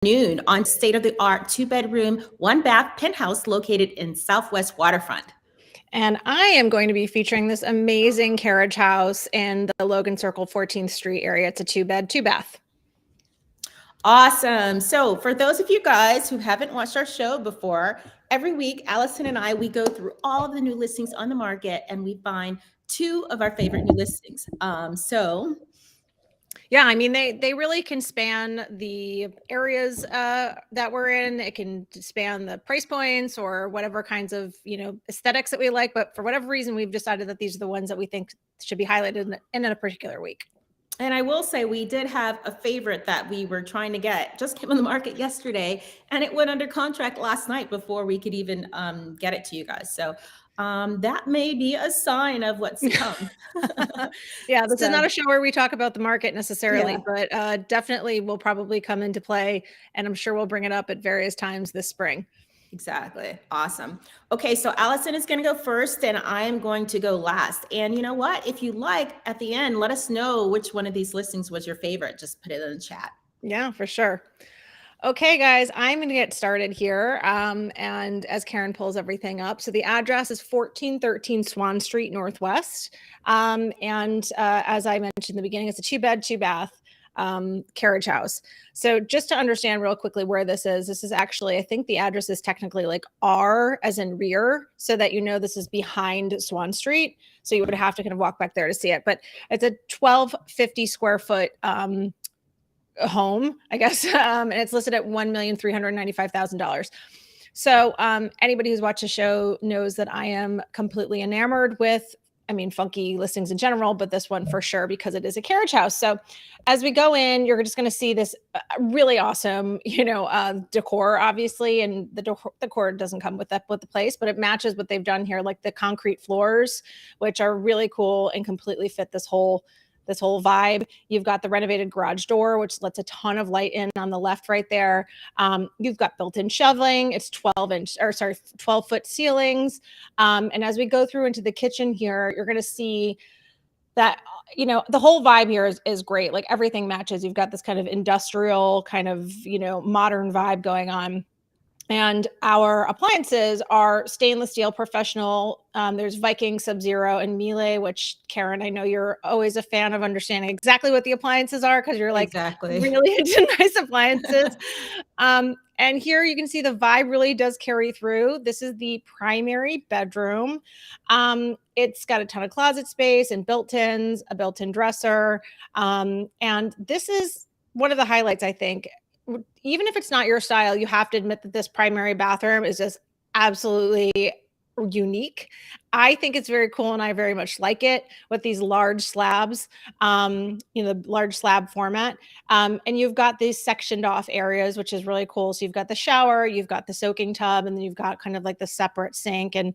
Noon on state-of-the-art two-bedroom, one-bath penthouse located in Southwest Waterfront. And I am going to be featuring this amazing carriage house in the Logan Circle 14th Street area. It's a two-bed, two-bath. Awesome. So for those of you guys who haven't watched our show before, every week, Alison and I, we go through all of the new listings on the market and we find two of our favorite new listings. Yeah, I mean, they really can span the areas that we're in. It can span the price points or whatever kinds of, aesthetics that we like. But for whatever reason, we've decided that these are the ones that we think should be highlighted in a particular week. And I will say we did have a favorite that we were trying to get, just came on the market yesterday, and it went under contract last night before we could even get it to you guys. So that may be a sign of what's to come. Yeah, this is not a show where we talk about the market necessarily, but definitely will probably come into play, and I'm sure we'll bring it up at various times this spring. Exactly. Awesome. Okay, so Alison is going to go first and I am going to go last. And you know what? If you like, at the end, let us know which one of these listings was your favorite. Just put it in the chat. Yeah, for sure. Okay, guys, I'm going to get started here. And as Karen pulls everything up, so the address is 1413 Swan Street Northwest. As I mentioned in the beginning, it's a two-bed, two-bath carriage house. So just to understand real quickly where this is actually, I think the address is technically like R as in rear, so that this is behind Swan Street. So you would have to kind of walk back there to see it. But it's a 1250 square foot home, I guess, and it's listed at $1,395,000. So anybody who's watched the show knows that I am completely enamored with, funky listings in general, but this one for sure, because it is a carriage house. So as we go in, you're just going to see this really awesome, decor, obviously. And the decor doesn't come with the place, but it matches what they've done here, like the concrete floors, which are really cool and completely fit this whole vibe. You've got the renovated garage door, which lets a ton of light in on the left right there. You've got built-in shelving. It's 12-foot ceilings. And as we go through into the kitchen here, you're going to see that, the whole vibe here is great. Like everything matches. You've got this kind of industrial kind of, modern vibe going on. And our appliances are stainless steel professional. There's Viking, Sub-Zero, and Miele, which, Karen, I know you're always a fan of understanding exactly what the appliances are, because you're like really into nice appliances. And here you can see the vibe really does carry through. This is the primary bedroom. It's got a ton of closet space and built-ins, a built-in dresser. And this is one of the highlights, I think. Even if it's not your style, you have to admit that this primary bathroom is just absolutely unique. I think it's very cool, and I very much like it with these large slabs, large slab format. And you've got these sectioned off areas, which is really cool. So you've got the shower, you've got the soaking tub, and then you've got kind of like the separate sink and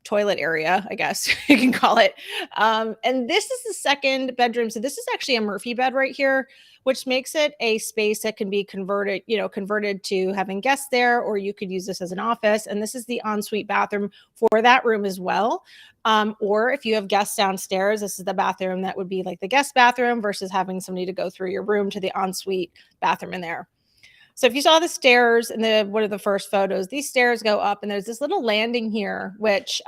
toilet area, I guess you can call it. And this is the second bedroom. So this is actually a Murphy bed right here, which makes it a space that can be converted to having guests there, or you could use this as an office. And this is the ensuite bathroom for that room as well. Or if you have guests downstairs, this is the bathroom that would be like the guest bathroom versus having somebody to go through your room to the ensuite bathroom in there. So if you saw the stairs in one of the first photos, these stairs go up and there's this little landing here, which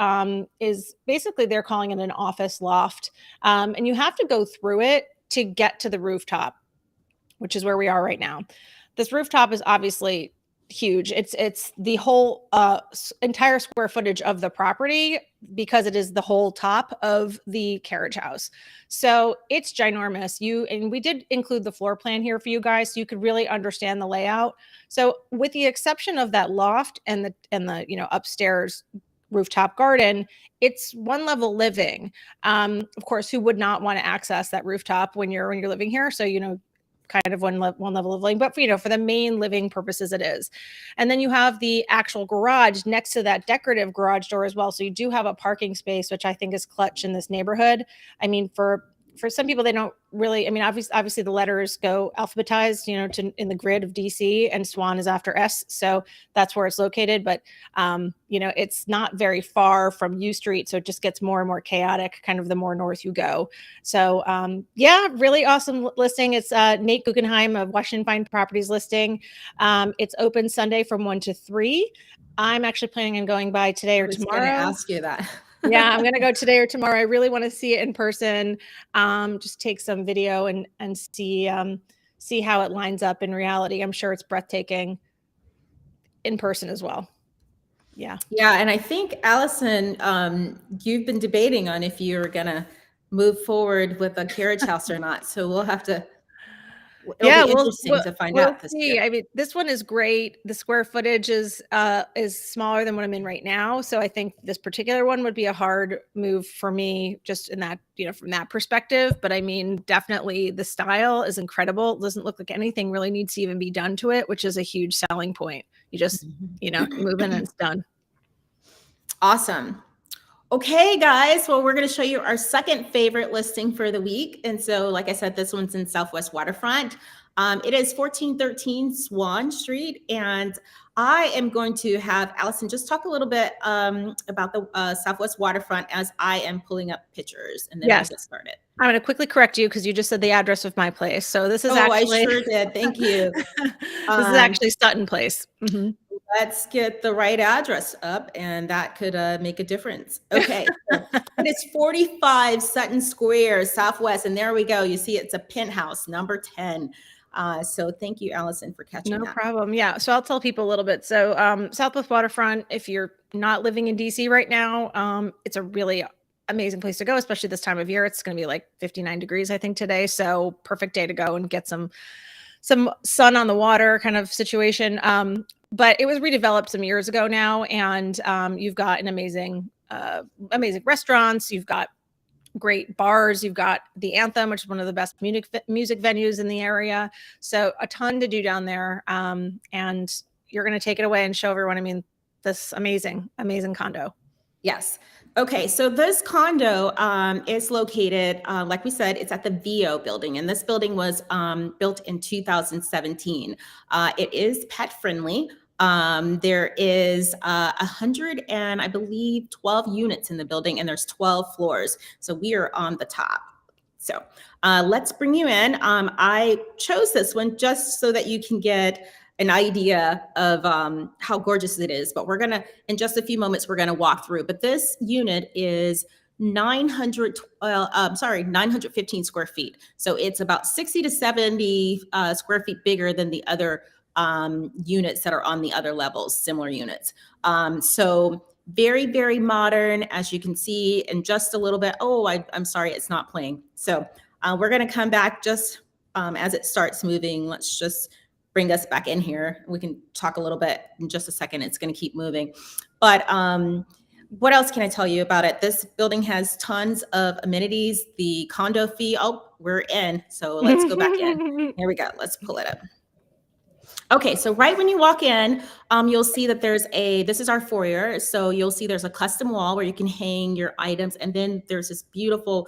is basically, they're calling it an office loft. And you have to go through it to get to the rooftop, which is where we are right now. This rooftop is obviously huge. It's the whole entire square footage of the property, because it is the whole top of the carriage house. So it's ginormous. And we did include the floor plan here for you guys, so you could really understand the layout. So with the exception of that loft and the upstairs rooftop garden, it's one level living. Of course, who would not want to access that rooftop when you're living here? So kind of one level of living, but for the main living purposes it is. And then you have the actual garage next to that decorative garage door as well. So you do have a parking space, which I think is clutch in this neighborhood. I mean, for for some people, they don't really, I mean, obviously the letters go alphabetized, you know, in the grid of DC, and Swan is after S. So that's where it's located. But, you know, it's not very far from U Street. So it just gets more and more chaotic kind of the more north you go. So yeah, really awesome listing. It's Nate Guggenheim of Washington Fine Properties listing. It's open Sunday from 1 to 3. I'm actually planning on going by today or tomorrow. I was going to ask you that. Yeah, I'm going to go today or tomorrow. I really want to see it in person. Just take some video and see how it lines up in reality. I'm sure it's breathtaking in person as well. Yeah. Yeah, and I think Alison, you've been debating on if you're going to move forward with a carriage house or not. So we'll have to. It'll be interesting to find out this year. I mean, this one is great. The square footage is smaller than what I'm in right now. So I think this particular one would be a hard move for me just in that, you know, from that perspective. But I mean, definitely the style is incredible. It doesn't look like anything really needs to even be done to it, which is a huge selling point. You just, you know, move in and it's done. Awesome. Okay, guys. Well, we're going to show you our second favorite listing for the week. And so, like I said, this one's in Southwest Waterfront. It is 1413 Swan Street. And I am going to have Alison just talk a little bit about the Southwest Waterfront as I am pulling up pictures, and then we'll get started. I'm going to quickly correct you because you just said the address of my place. So this is actually. I sure did. Thank you. This is actually Sutton Place. Mm-hmm. Let's get the right address up, and that could make a difference. Okay. So it's 45 Sutton Square, Southwest, and there we go. You see it's a penthouse, number 10. So thank you, Alison, for catching that. No problem. Yeah. So I'll tell people a little bit. So Southwest Waterfront, if you're not living in DC right now, it's a really amazing place to go, especially this time of year. It's going to be like 59 degrees, I think, today. So perfect day to go and get some sun on the water kind of situation. But it was redeveloped some years ago now, and you've got an amazing restaurants. You've got great bars. You've got the Anthem, which is one of the best music venues in the area. So a ton to do down there. And you're going to take it away and show everyone, I mean, this amazing condo. Yes. Okay, so this condo is located, like we said, it's at the VO building, and this building was built in 2017. It is pet friendly. There is 100 and I believe 12 units in the building, and there's 12 floors. So we are on the top. So let's bring you in. I chose this one just so that you can get an idea of how gorgeous it is. But we're going to, in just a few moments, we're going to walk through. But this unit is 915 square feet. So it's about 60 to 70 square feet bigger than the other units that are on the other levels, similar units. So very, very modern, as you can see in just a little bit. Oh, I'm sorry, it's not playing. So we're going to come back just as it starts moving. Let's just bring us back in here. We can talk a little bit in just a second. It's going to keep moving. But what else can I tell you about it? This building has tons of amenities. The condo fee, oh, we're in. So let's go back in. Here we go. Let's pull it up. Okay, so right when you walk in, you'll see that this is our foyer. So you'll see there's a custom wall where you can hang your items. And then there's this beautiful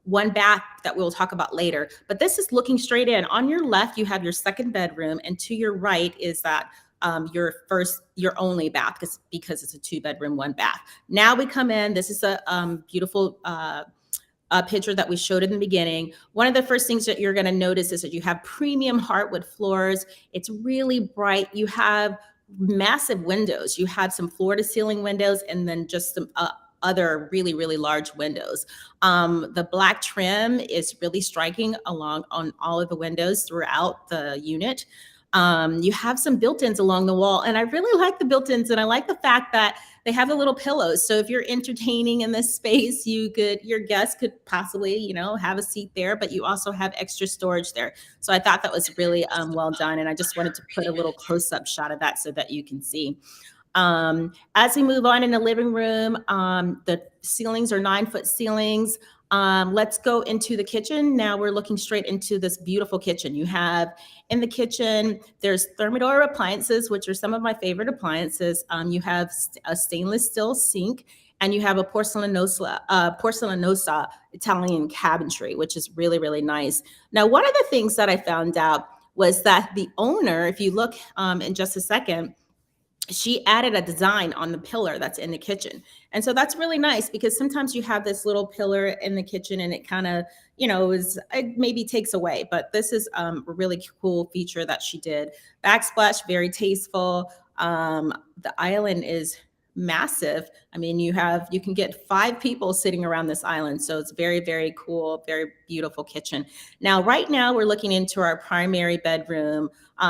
one bath that we'll talk about later. But this is looking straight in. On your left, you have your second bedroom. And to your right is that your only bath because it's a 2-bedroom, 1 bath. Now we come in. This is a beautiful picture that we showed in the beginning. One of the first things that you're going to notice is that you have premium hardwood floors. It's really bright. You have massive windows. You have some floor to ceiling windows, and then just some other really, really large windows. The black trim is really striking on all of the windows throughout the unit. You have some built-ins along the wall, and I really like the built-ins, and I like the fact that they have the little pillows. So if you're entertaining in this space, your guests could possibly, have a seat there, but you also have extra storage there. So I thought that was really well done, and I just wanted to put a little close-up shot of that so that you can see. As we move on in the living room, the ceilings are 9-foot ceilings. Let's go into the kitchen. Now we're looking straight into this beautiful kitchen. You have in the kitchen, there's Thermador appliances, which are some of my favorite appliances. You have a stainless steel sink, and you have a porcelanosa Italian cabinetry, which is really, really nice. Now, one of the things that I found out was that the owner, if you look in just a second, she added a design on the pillar that's in the kitchen. And so that's really nice because sometimes you have this little pillar in the kitchen and it kind of, it maybe takes away. But this is a really cool feature that she did. Backsplash, very tasteful. The island is massive. I mean, you can get 5 people sitting around this island. So it's very, very cool, very beautiful kitchen. Now, right now we're looking into our primary bedroom.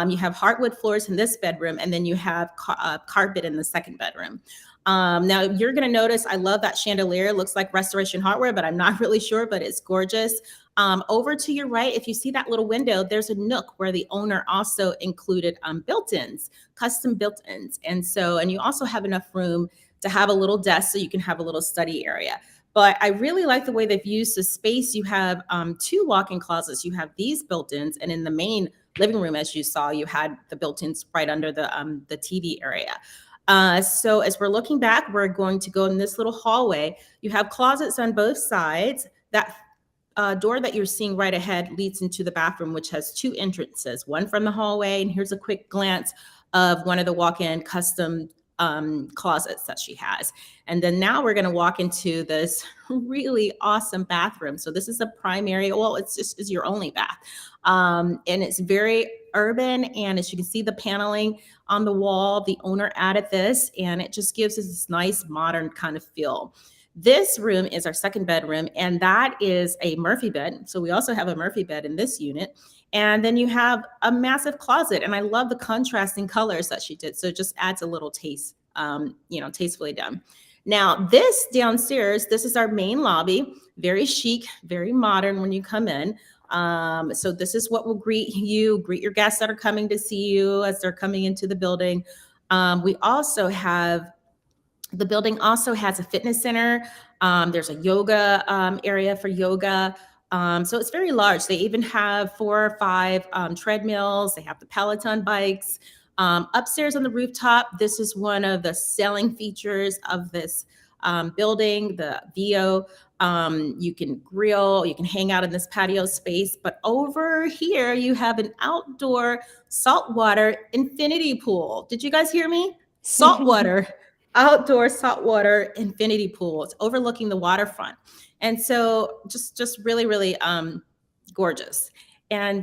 You have hardwood floors in this bedroom, and then you have carpet in the second bedroom. Now you're going to notice, I love that chandelier. It looks like Restoration Hardware, but I'm not really sure, but it's gorgeous. Over to your right, if you see that little window, there's a nook where the owner also included built-ins, custom built-ins. And you also have enough room to have a little desk so you can have a little study area. But I really like the way they've used the space. You have 2 walk-in closets. You have these built-ins, and in the main living room, as you saw, you had the built-ins right under the TV area. So as we're looking back, we're going to go in this little hallway. You have closets on both sides. That door that you're seeing right ahead leads into the bathroom, which has 2 entrances, one from the hallway. And here's a quick glance of one of the walk-in custom closets that she has. And then now we're going to walk into this really awesome bathroom. So this is a primary, well, it's your only bath. And it's very urban. And as you can see, the paneling on the wall, the owner added this, and it just gives us this nice modern kind of feel. This room is our second bedroom, and that is a Murphy bed. So we also have a Murphy bed in this unit. And then you have a massive closet, and I love the contrasting colors that she did. So it just adds a little taste, tastefully done. Now, this downstairs, this is our main lobby, very chic, very modern when you come in. So this is what will greet your guests that are coming to see you as they're coming into the building. The building also has a fitness center. There's a yoga area for yoga. So it's very large. They even have 4 or 5 treadmills. They have the Peloton bikes. Upstairs on the rooftop, this is one of the selling features of this building, the VO. You can grill, you can hang out in this patio space. But over here, you have an outdoor saltwater infinity pool. Did you guys hear me? Saltwater. Outdoor saltwater infinity pool. It's overlooking the waterfront. And so just really, really gorgeous. And,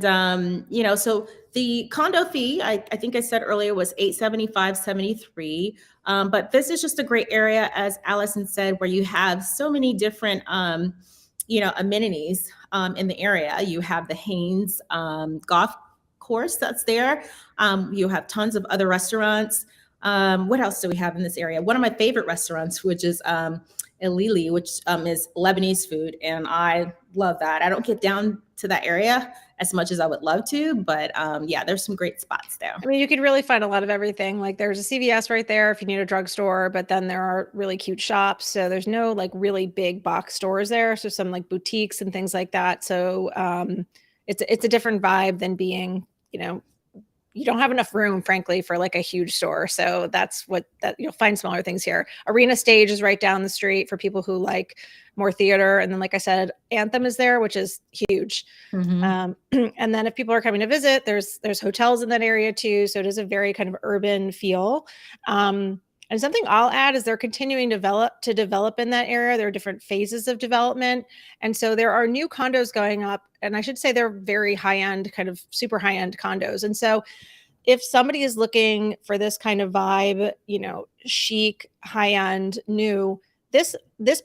so the condo fee, I think I said earlier, was $875.73. But this is just a great area, as Alison said, where you have so many different, amenities in the area. You have the Haynes golf course that's there. You have tons of other restaurants. What else do we have in this area? One of my favorite restaurants, which is Elili, which is Lebanese food. And I love that. I don't get down to that area as much as I would love to, but there's some great spots there. I mean, you could really find a lot of everything. Like there's a CVS right there if you need a drugstore, but then there are really cute shops. So there's no like really big box stores there. So some like boutiques and things like that. So it's a different vibe than being, you don't have enough room, frankly, for like a huge store. So that you'll find smaller things here. Arena Stage is right down the street for people who like more theater. And then, like I said, Anthem is there, which is huge. Mm-hmm. And then if people are coming to visit, there's hotels in that area too. So it is a very kind of urban feel. And something I'll add is they're continuing to develop in that area. There are different phases of development. And so there are new condos going up. And I should say they're very high-end, kind of super high-end condos. And so if somebody is looking for this kind of vibe, chic, high-end, new, this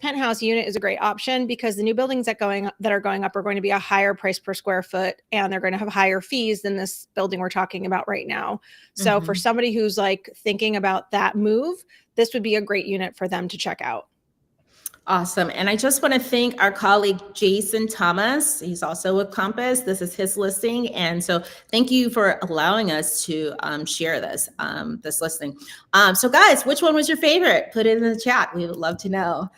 penthouse unit is a great option because the new buildings that are going up are going to be a higher price per square foot, and they're going to have higher fees than this building we're talking about right now. So for somebody who's like thinking about that move, this would be a great unit for them to check out. Awesome. And I just want to thank our colleague, Jason Thomas. He's also with Compass. This is his listing. And so thank you for allowing us to share this listing. So guys, which one was your favorite? Put it in the chat. We would love to know.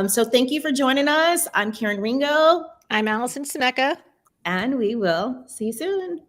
So thank you for joining us. I'm Karen Ringo. I'm Alison Scimeca. And we will see you soon.